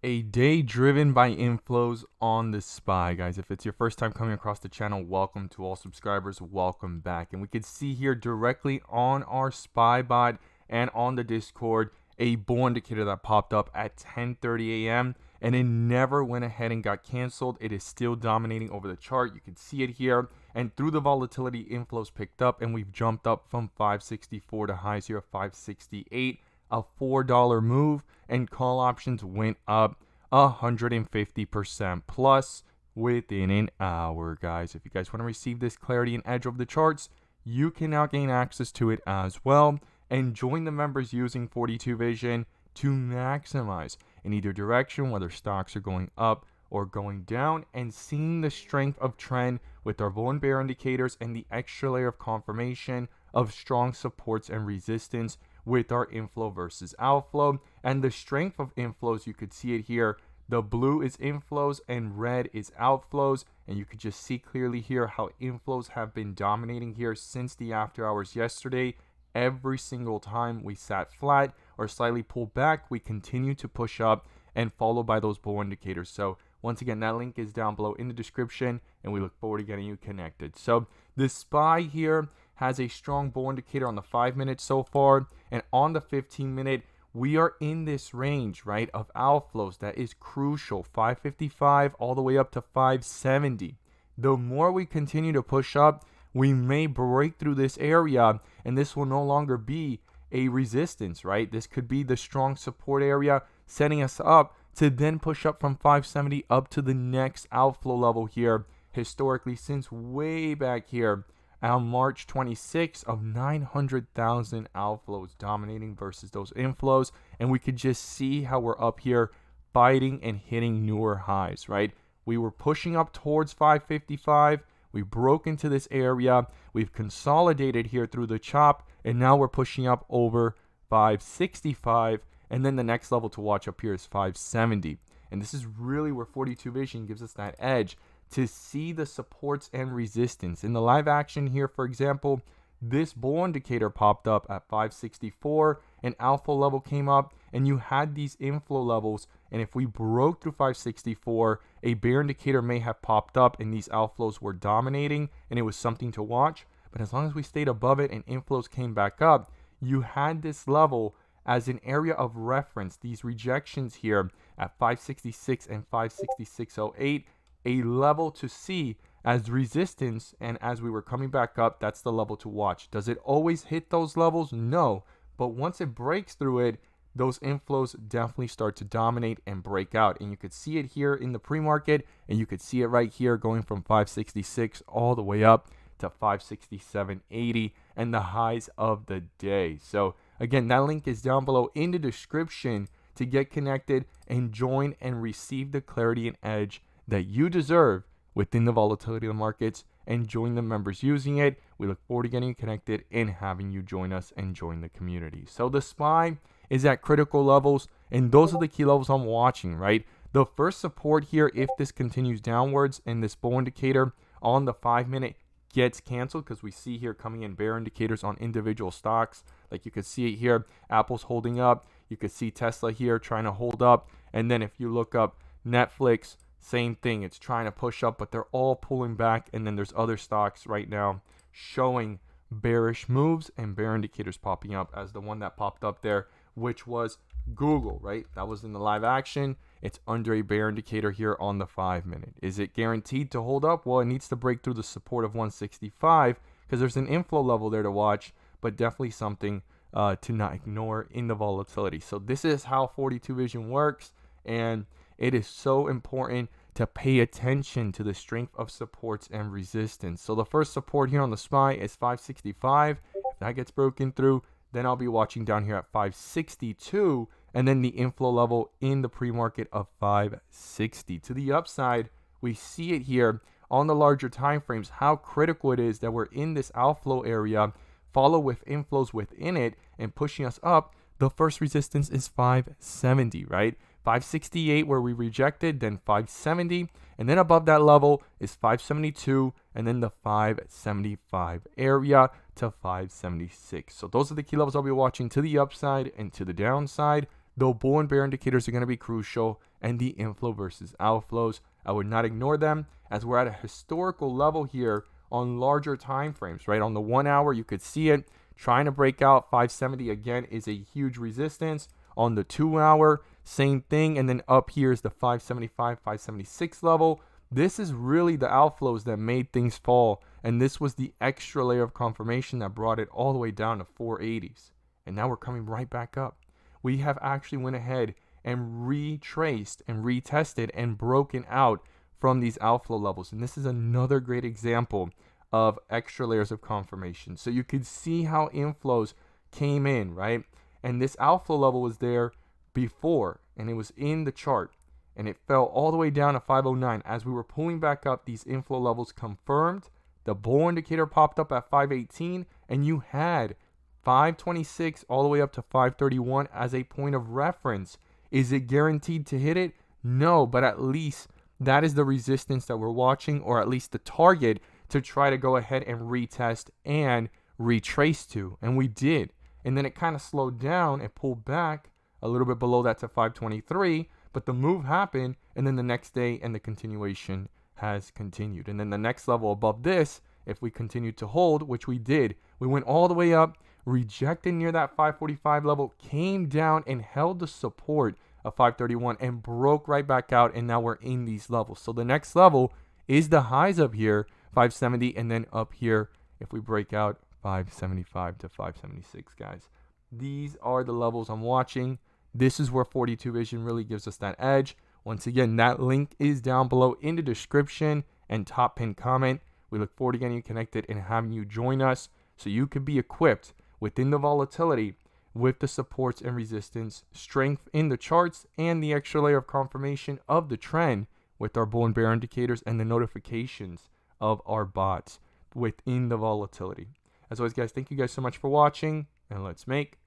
A day driven by inflows on the SPY, guys. If it's your first time coming across the channel, welcome. To all subscribers, welcome back. And we can see here directly on our SPY bot and on the Discord a bull indicator that popped up at 10:30 a.m. and it never went ahead and got canceled. It is still dominating over the chart. You can see it here, and through the volatility, inflows picked up and we've jumped up from 564 to highs here of 568, a $4 move, and call options went up 150% plus within an hour, guys. If you guys want to receive this clarity and edge over the charts, you can now gain access to it as well and join the members using 42 Vision to maximize in either direction, whether stocks are going up or going down, and seeing the strength of trend with our bull and bear indicators and the extra layer of confirmation of strong supports and resistance with our inflow versus outflow. And the strength of inflows, you could see it here. The blue is inflows and red is outflows, and you could just see clearly here how inflows have been dominating here since the after hours yesterday. Every single time we sat flat or slightly pulled back, we continue to push up and followed by those bull indicators. So once again, that link is down below in the description, and we look forward to getting you connected. So the SPY here has a strong bull indicator on the 5-minute so far, and on the 15-minute, we are in this range, right, of outflows that is crucial, 555 all the way up to 570. The more we continue to push up, we may break through this area, and this will no longer be a resistance, right? This could be the strong support area, setting us up to then push up from 570 up to the next outflow level here, historically since way back here on March 26 of 900,000 outflows dominating versus those inflows. And we could just see how we're up here fighting and hitting newer highs, right? We were pushing up towards 555. We broke into this area. We've consolidated here through the chop, and now we're pushing up over 565. And then the next level to watch up here is 570. And this is really where 42 Vision gives us that edge to see the supports and resistance. In the live action here, for example, this bull indicator popped up at 564, an alpha level came up, and you had these inflow levels. And if we broke through 564, a bear indicator may have popped up and these outflows were dominating, and it was something to watch. But as long as we stayed above it and inflows came back up, you had this level as an area of reference. These rejections here at 566 and 566.08, a level to see as resistance, and as we were coming back up, that's the level to watch. Does it always hit those levels? No, but once it breaks through it, those inflows definitely start to dominate and break out. And you could see it here in the pre-market, and you could see it right here going from 566 all the way up to 567.80 and the highs of the day. So again, that link is down below in the description to get connected and join and receive the clarity and edge that you deserve within the volatility of the markets, and join the members using it. We look forward to getting you connected and having you join us and join the community. So the SPY is at critical levels, and those are the key levels I'm watching, right? The first support here, if this continues downwards and this bull indicator on the 5-minute gets canceled, because we see here coming in bear indicators on individual stocks, like you could see it here, Apple's holding up, you could see Tesla here trying to hold up, and then if you look up Netflix, same thing, it's trying to push up, but they're all pulling back. And then there's other stocks right now showing bearish moves and bear indicators popping up, as the one that popped up there, which was Google, right? That was in the live action. It's under a bear indicator here on the 5-minute. Is it guaranteed to hold up? Well, it needs to break through the support of 165, because there's an inflow level there to watch, but definitely something to not ignore in the volatility. So this is how 42 Vision works, and it is so important to pay attention to the strength of supports and resistance. So the first support here on the SPY is 565. If that gets broken through, then I'll be watching down here at 562, and then the inflow level in the pre-market of 560. To the upside, we see it here on the larger time frames, how critical it is that we're in this outflow area, follow with inflows within it, and pushing us up. The first resistance is 570, right? 568 where we rejected, then 570, and then above that level is 572, and then the 575 area to 576. So those are the key levels I'll be watching to the upside and to the downside. The bull and bear indicators are going to be crucial, and the inflow versus outflows. I would not ignore them, as we're at a historical level here on larger time frames, right? On the 1 hour, you could see it trying to break out 570 again is a huge resistance. On the 2 hour, same thing, and then up here is the 575, 576 level. This is really the outflows that made things fall, and this was the extra layer of confirmation that brought it all the way down to 480s. And now we're coming right back up. We have actually went ahead and retraced and retested and broken out from these outflow levels. And this is another great example of extra layers of confirmation. So you could see how inflows came in, right? And this outflow level was there before, and it was in the chart, and it fell all the way down to 509. As we were pulling back up, these inflow levels confirmed. The bull indicator popped up at 518, and you had 526 all the way up to 531 as a point of reference. Is it guaranteed to hit it? No, but at least that is the resistance that we're watching, or at least the target to try to go ahead and retest and retrace to. And we did. And then it kind of slowed down and pulled back a little bit below that to 523. But the move happened, and then the next day and the continuation has continued. And then the next level above this, if we continue to hold, which we did, we went all the way up, rejected near that 545 level, came down and held the support of 531 and broke right back out, and now we're in these levels. So the next level is the highs up here, 570, and then up here, if we break out, 575 to 576, guys. These are the levels I'm watching. This is where 42 Vision really gives us that edge. Once again, that link is down below in the description and top pinned comment. We look forward to getting you connected and having you join us so you can be equipped within the volatility with the supports and resistance, strength in the charts, and the extra layer of confirmation of the trend with our bull and bear indicators and the notifications of our bots within the volatility. As always, guys, thank you guys so much for watching, and let's make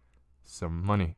some money.